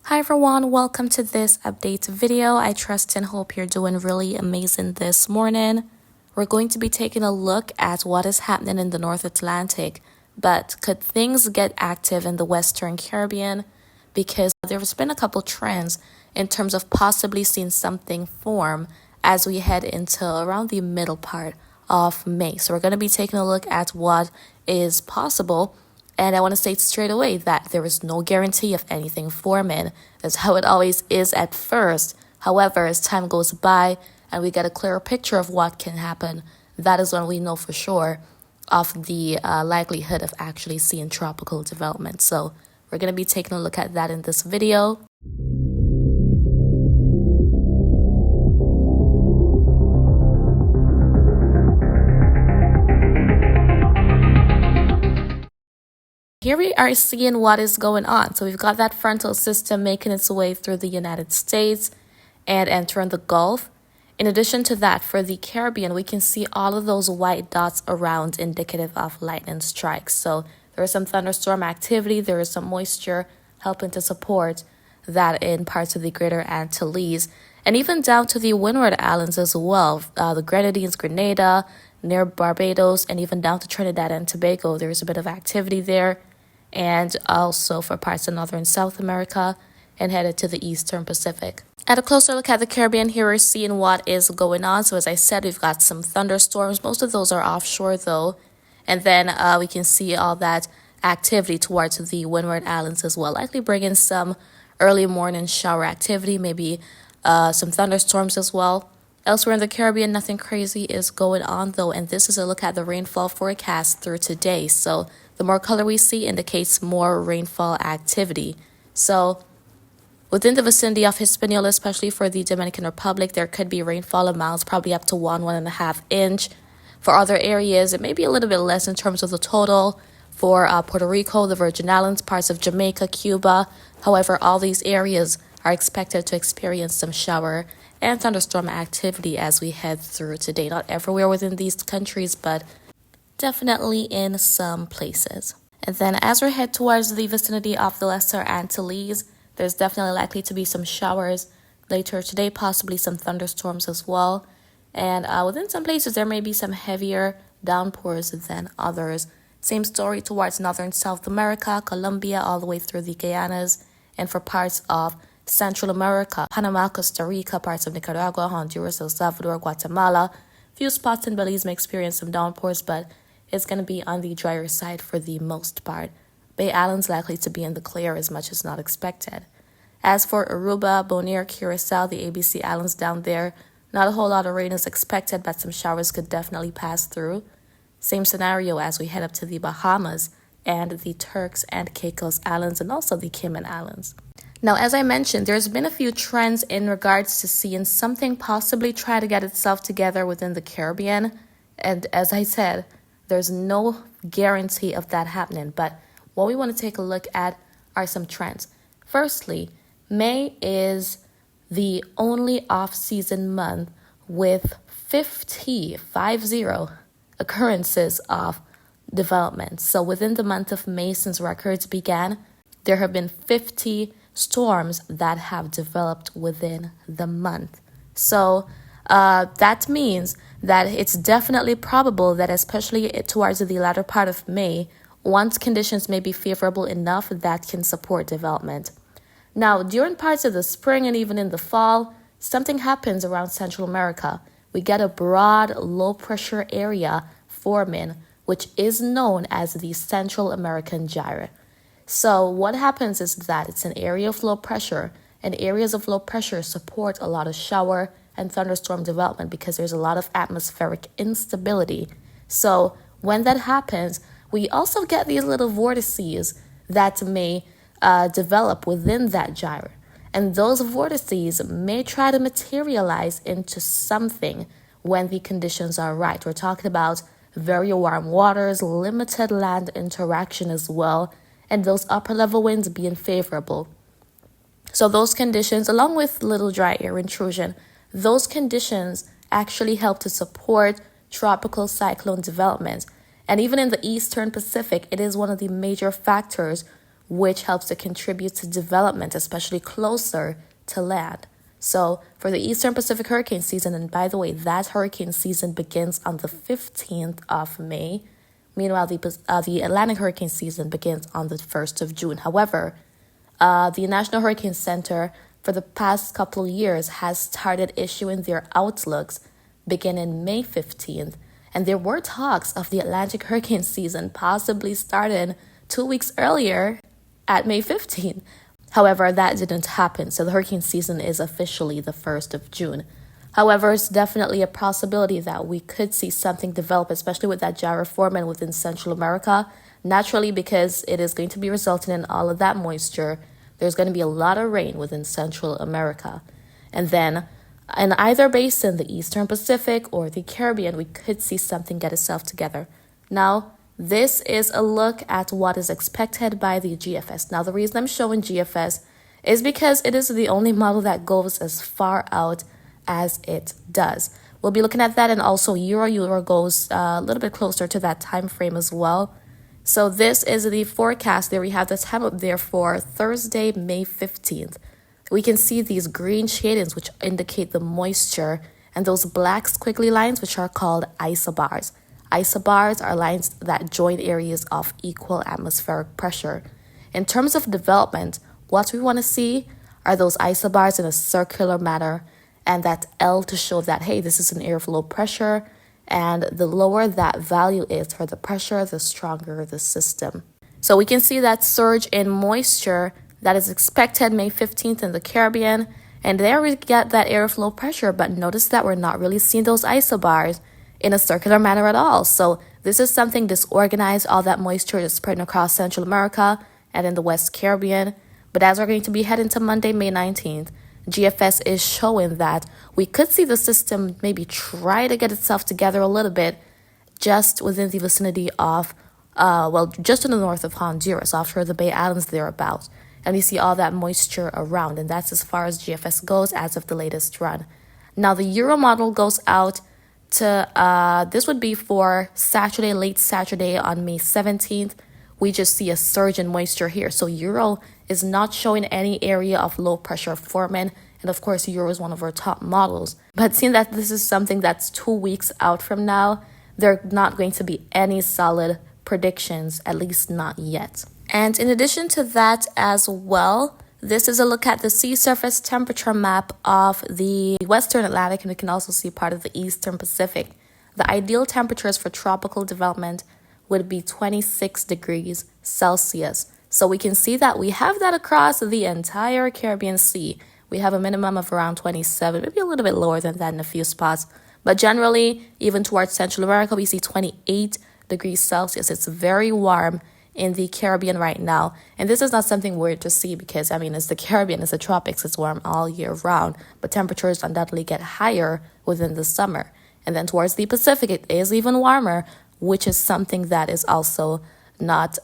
Hi everyone, welcome to this update video. I trust and hope you're doing really amazing this morning. We're going to be taking a look at what is happening in the North Atlantic, but could things get active in the Western Caribbean? Because there's been a couple trends in terms of possibly seeing something form as we head into around the middle part of May. So we're going to be taking a look at what is possible. And I want to state straight away that there is no guarantee of anything forming. That's how it always is at first. However, as time goes by and we get a clearer picture of what can happen, that is when we know for sure of the likelihood of actually seeing tropical development. So we're going to be taking a look at that in this video. Here we are seeing what is going on. So we've got that frontal system making its way through the United States and entering the Gulf. In addition to that, for the Caribbean, we can see all of those white dots around indicative of lightning strikes. So there is some thunderstorm activity. There is some moisture helping to support that in parts of the Greater Antilles and even down to the Windward Islands as well. The Grenadines, Grenada, near Barbados, and even down to Trinidad and Tobago. There is a bit of activity there. And also for parts of Northern South America and headed to the Eastern Pacific. At a closer look at the Caribbean, here we're seeing what is going on. So as I said, we've got some thunderstorms. Most of those are offshore though. And then we can see all that activity towards the Windward Islands as well. Likely bringing some early morning shower activity, maybe some thunderstorms as well. Elsewhere in the Caribbean, nothing crazy is going on though. And this is a look at the rainfall forecast through today. So the more color we see indicates more rainfall activity. So within the vicinity of Hispaniola, especially for the Dominican Republic, there could be rainfall amounts probably up to 1.5 inch. For other areas, it may be a little bit less in terms of the total. For Puerto Rico, the Virgin Islands, parts of Jamaica, Cuba. However, all these areas are expected to experience some shower and thunderstorm activity as we head through today. Not everywhere within these countries, but definitely in some places. And then as we head towards the vicinity of the Lesser Antilles, there's definitely likely to be some showers later today, possibly some thunderstorms as well. And within some places, there may be some heavier downpours than others. Same story towards Northern South America, Colombia, all the way through the Guyanas, and for parts of Central America, Panama, Costa Rica, parts of Nicaragua, Honduras, El Salvador, Guatemala. Few spots in Belize may experience some downpours, but it's going to be on the drier side for the most part. Bay Islands likely to be in the clear as much as not expected. As for Aruba, Bonaire, Curacao, the ABC Islands down there, not a whole lot of rain is expected, but some showers could definitely pass through. Same scenario as we head up to the Bahamas and the Turks and Caicos Islands and also the Cayman Islands. Now, as I mentioned, there's been a few trends in regards to seeing something possibly try to get itself together within the Caribbean. And as I said, there's no guarantee of that happening. But what we want to take a look at are some trends. Firstly, May is the only off-season month with 50 occurrences of development. So within the month of May, since records began, there have been 50 storms that have developed within the month. So that means that it's definitely probable that especially towards the latter part of May, once conditions may be favorable enough that can support development. Now, during parts of the spring and even in the fall, something happens around Central America. We get a broad low pressure area forming, which is known as the Central American Gyre. So what happens is that it's an area of low pressure, and areas of low pressure support a lot of shower and thunderstorm development because there's a lot of atmospheric instability. So when that happens, we also get these little vortices that may develop within that gyre. And those vortices may try to materialize into something when the conditions are right. We're talking about very warm waters, limited land interaction as well, and those upper level winds being favorable. So those conditions, along with little dry air intrusion, those conditions actually help to support tropical cyclone development. And even in the Eastern Pacific, it is one of the major factors which helps to contribute to development, especially closer to land. So for the Eastern Pacific hurricane season, and by the way, that hurricane season begins on the 15th of May. Meanwhile, the Atlantic hurricane season begins on the 1st of June. However, the National Hurricane Center for the past couple of years has started issuing their outlooks beginning May 15th. And there were talks of the Atlantic hurricane season possibly starting 2 weeks earlier at May 15th. However, that didn't happen, so the hurricane season is officially the 1st of June. However, it's definitely a possibility that we could see something develop, especially with that gyroforming within Central America. Naturally, because it is going to be resulting in all of that moisture, there's going to be a lot of rain within Central America. And then in either basin, the Eastern Pacific or the Caribbean, we could see something get itself together. Now, this is a look at what is expected by the GFS. Now, the reason I'm showing GFS is because it is the only model that goes as far out as it does. We'll be looking at that, and also Euro goes a little bit closer to that time frame as well. So this is the forecast. There we have the time up there for Thursday, May 15th. We can see these green shadings, which indicate the moisture, and those black squiggly lines, which are called isobars. Isobars are lines that join areas of equal atmospheric pressure. In terms of development, what we want to see are those isobars in a circular manner, and that L to show that, hey, this is an airflow pressure, and the lower that value is for the pressure, the stronger the system. So we can see that surge in moisture that is expected May 15th in the Caribbean, and there we get that airflow pressure, but notice that we're not really seeing those isobars in a circular manner at all. So this is something disorganized. All that moisture is spreading across Central America and in the West Caribbean. But as we're going to be heading to Monday, May 19th, GFS is showing that we could see the system maybe try to get itself together a little bit just within the vicinity of, just in the north of Honduras, offshore the Bay Islands thereabouts. And we see all that moisture around, and that's as far as GFS goes as of the latest run. Now, the Euro model goes out to, this would be for Saturday, late Saturday on May 17th. We just see a surge in moisture here. So Euro is not showing any area of low pressure forming. And of course, Euro is one of our top models. But seeing that this is something that's 2 weeks out from now, there are not going to be any solid predictions, at least not yet. And in addition to that as well, this is a look at the sea surface temperature map of the Western Atlantic, and we can also see part of the Eastern Pacific. The ideal temperatures for tropical development would be 26 degrees Celsius. So we can see that we have that across the entire Caribbean Sea. We have a minimum of around 27, maybe a little bit lower than that in a few spots. But generally, even towards Central America, we see 28 degrees Celsius. It's very warm in the Caribbean right now. And this is not something weird to see because, it's the Caribbean, it's the tropics, it's warm all year round. But temperatures undoubtedly get higher within the summer. And then towards the Pacific, it is even warmer, which is something that is also not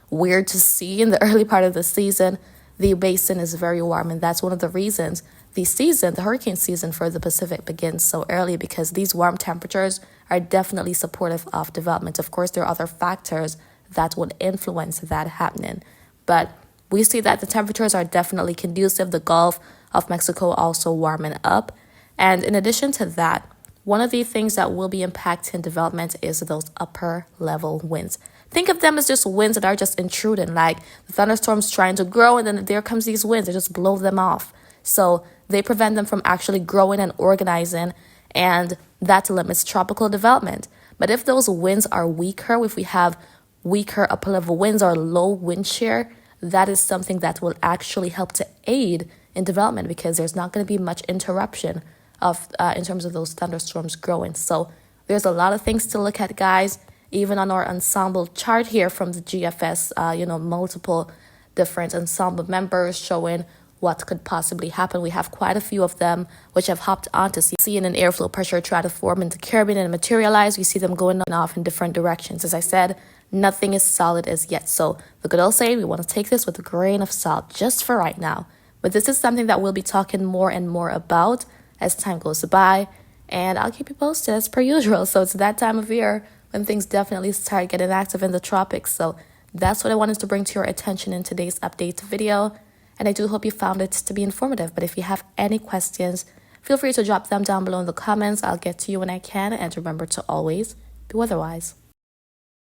weird to see in the early part of the season. The basin is very warm, and that's one of the reasons the hurricane season for the Pacific begins so early, because these warm temperatures are definitely supportive of development. Of course, there are other factors that would influence that happening, but we see that the temperatures are definitely conducive. The Gulf of Mexico also warming up. And in addition to that, one of the things that will be impacting development is those upper level winds. Think of them as just winds that are just intruding, like the thunderstorms trying to grow, and then there comes these winds that just blow them off. So they prevent them from actually growing and organizing, and that limits tropical development. But if those winds are weaker, if we have weaker upper level winds or low wind shear, that is something that will actually help to aid in development, because there's not going to be much interruption of in terms of those thunderstorms growing. So there's a lot of things to look at, guys. Even on our ensemble chart here from the GFS, multiple different ensemble members showing what could possibly happen. We have quite a few of them which have hopped on to seeing an airflow pressure try to form in the Caribbean and materialize. We see them going off in different directions. As I said, nothing is solid as yet. So the good old saying, we want to take this with a grain of salt just for right now. But this is something that we'll be talking more and more about as time goes by, and I'll keep you posted as per usual. So it's that time of year when things definitely start getting active in the tropics. So That's what I wanted to bring to your attention in today's update video, and I do hope you found it to be informative. But if you have any questions, feel free to drop them down below in the comments. I'll get to you when I can, and remember to always be weatherwise.